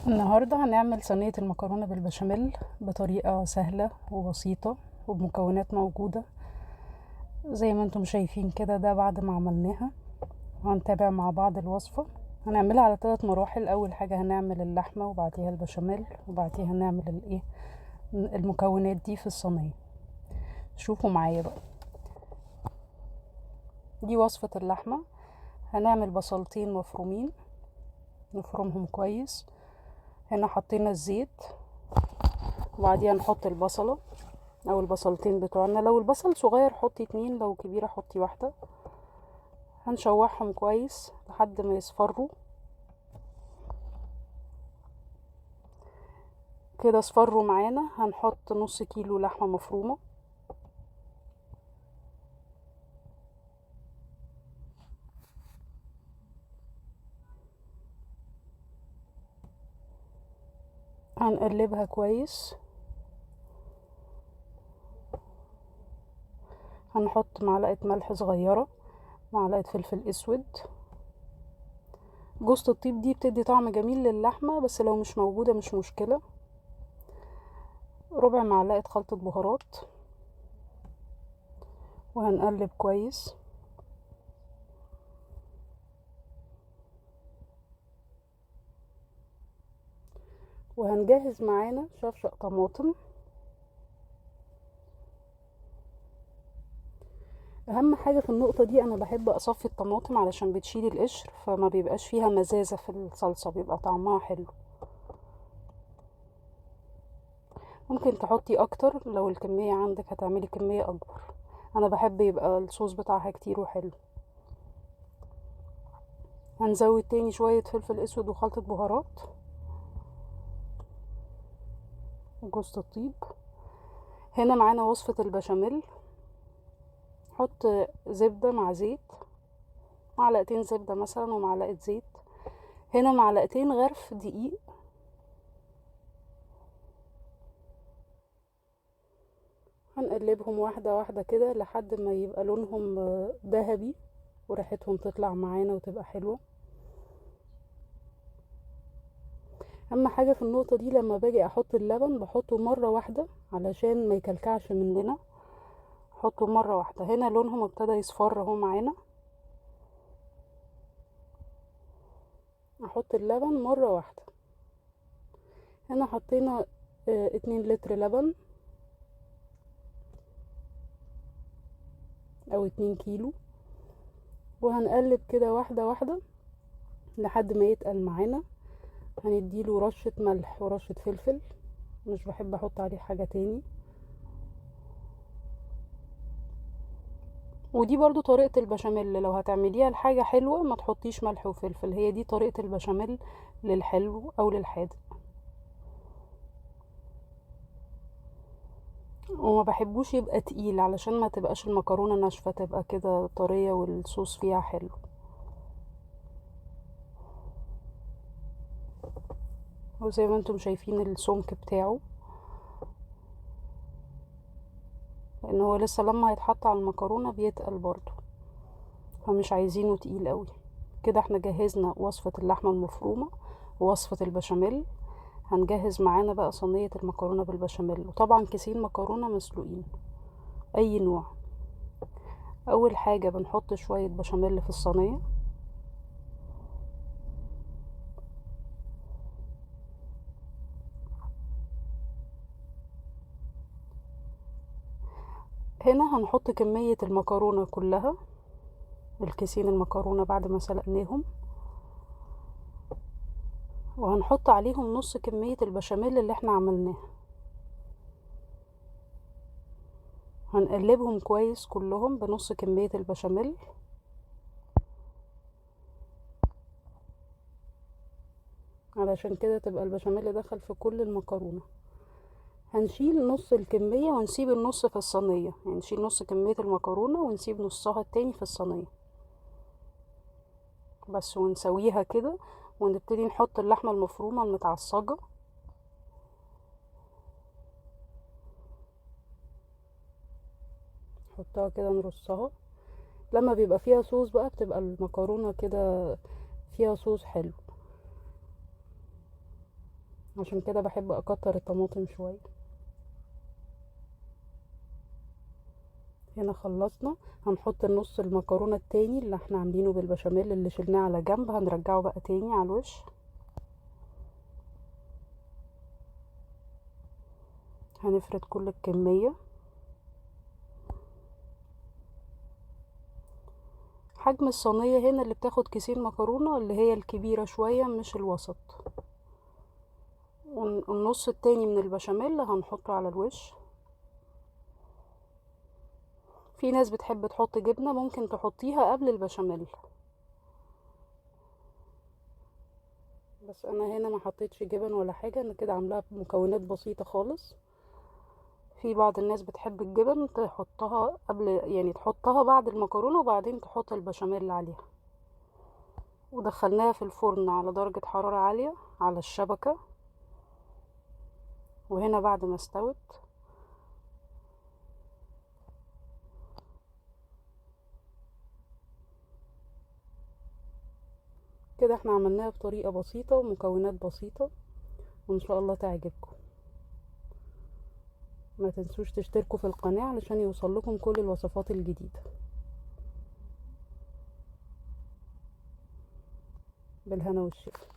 النهاردة هنعمل صينية المكرونة بالبشاميل بطريقة سهلة وبسيطة وبمكونات موجودة زي ما انتم شايفين كده. ده بعد ما عملناها هنتابع مع بعض الوصفة. هنعملها على 3 مراحل. اول حاجة هنعمل اللحمة وبعديها البشاميل وبعديها هنعمل المكونات دي في الصينية. شوفوا معايا بقى. دي وصفة اللحمة. هنعمل بصلتين مفرومين نفرمهم كويس. هنا حطينا الزيت وبعديها نحط البصلة او البصلتين بتوعنا. لو البصل صغير حطي 2، لو كبيرة حطي 1. هنشوحهم كويس لحد ما يصفروا كده. اصفروا معانا. هنحط نص كيلو لحمة مفرومة. هنقلبها كويس. هنحط معلقة ملح صغيرة، معلقة فلفل اسود. جوزة الطيب دي بتدي طعم جميل للحمة، بس لو مش موجودة مش مشكلة. ربع معلقة خلطة بهارات وهنقلب كويس. وهنجهز معانا شفشق طماطم. اهم حاجة في النقطة دي انا بحب اصفي الطماطم علشان بتشيل القشر، فما بيبقاش فيها مزازة في الصلصة، بيبقى طعمها حلو. ممكن تحطي اكتر لو الكمية عندك، هتعملي كمية اكبر. انا بحب يبقى الصوص بتاعها كتير وحلو. هنزود تاني شوية فلفل اسود وخلطة بهارات وجوز الطيب. هنا معانا وصفة البشاميل. حط زبدة مع زيت، معلقتين زبدة مثلا ومعلقة زيت. هنا معلقتين غرف دقيق. هنقلبهم واحدة واحدة كده لحد ما يبقى لونهم ذهبي وريحتهم تطلع معانا وتبقى حلوة. اهم حاجة في النقطة دي لما باجي احط اللبن بحطه مرة واحدة علشان ما يكلكعش مننا. حطه مرة واحدة. هنا لونهم ابتدى يصفر اهو معانا. احط اللبن مرة واحدة. هنا حطينا 2 لتر لبن او 2 كيلو. وهنقلب كده واحدة واحدة لحد ما يتقل معانا. هنديله رشة ملح ورشة فلفل، مش بحب احط عليه حاجة تاني. ودي برضو طريقة البشاميل. لو هتعمليها لحاجة حلوة ما تحطيش ملح وفلفل، هي دي طريقة البشاميل للحلو او للحادق. وما بحبوش يبقى تقيل علشان ما تبقاش المكرونة ناشفة، تبقى كده طرية والصوص فيها حلو. وزي ما انتم شايفين السمك بتاعه، لان هو لسه لما هيتحط على المكرونة بيتقل برضو، فمش عايزينه تقيل قوي. كده احنا جهزنا وصفة اللحمة المفرومة ووصفة البشاميل. هنجهز معانا بقى صينية المكرونة بالبشاميل، وطبعا كيسين مكرونة مسلوقين اي نوع. اول حاجة بنحط شوية بشاميل في الصينية. هنا هنحط كمية المكرونة كلها، الكيسين المكرونة بعد ما سلقناهم، وهنحط عليهم نص كمية البشاميل اللي احنا عملناها. هنقلبهم كويس كلهم بنص كمية البشاميل علشان كده تبقى البشاميل دخل في كل المكرونة. هنشيل نص الكمية ونسيب النص في الصينية، يعني نشيل نص كمية المكرونة ونسيب نصها التاني في الصينية بس، ونسويها كده. ونبتدي نحط اللحمة المفرومة المتعصجة. نحطها كده نرصها. لما بيبقى فيها صوص بقى بتبقى المكرونة كده فيها صوص حلو. عشان كده بحب اكتر الطماطم شويه. هنا خلصنا. هنحط النص المكرونه التاني اللي احنا عاملينه بالبشاميل اللي شلناه على جنب، هنرجعه بقى تاني على الوش. هنفرد كل الكميه. حجم الصينيه هنا اللي بتاخد كيسين مكرونه اللي هي الكبيره شويه مش الوسط. والنص التاني من البشاميل هنحطه على الوش. في ناس بتحب تحط جبنه، ممكن تحطيها قبل البشاميل، بس انا هنا ما حطيتش جبن ولا حاجه، انا كده عاملاها بمكونات بسيطه خالص. في بعض الناس بتحب الجبن تحطها قبل، يعني تحطها بعد المكرونه وبعدين تحط البشاميل عليها. ودخلناها في الفرن على درجه حراره عاليه على الشبكه. وهنا بعد ما استوت كده، احنا عملناها بطريقه بسيطه ومكونات بسيطه، وان شاء الله تعجبكم. ما تنسوش تشتركوا في القناه علشان يوصل لكم كل الوصفات الجديده. بالهنا والشفا.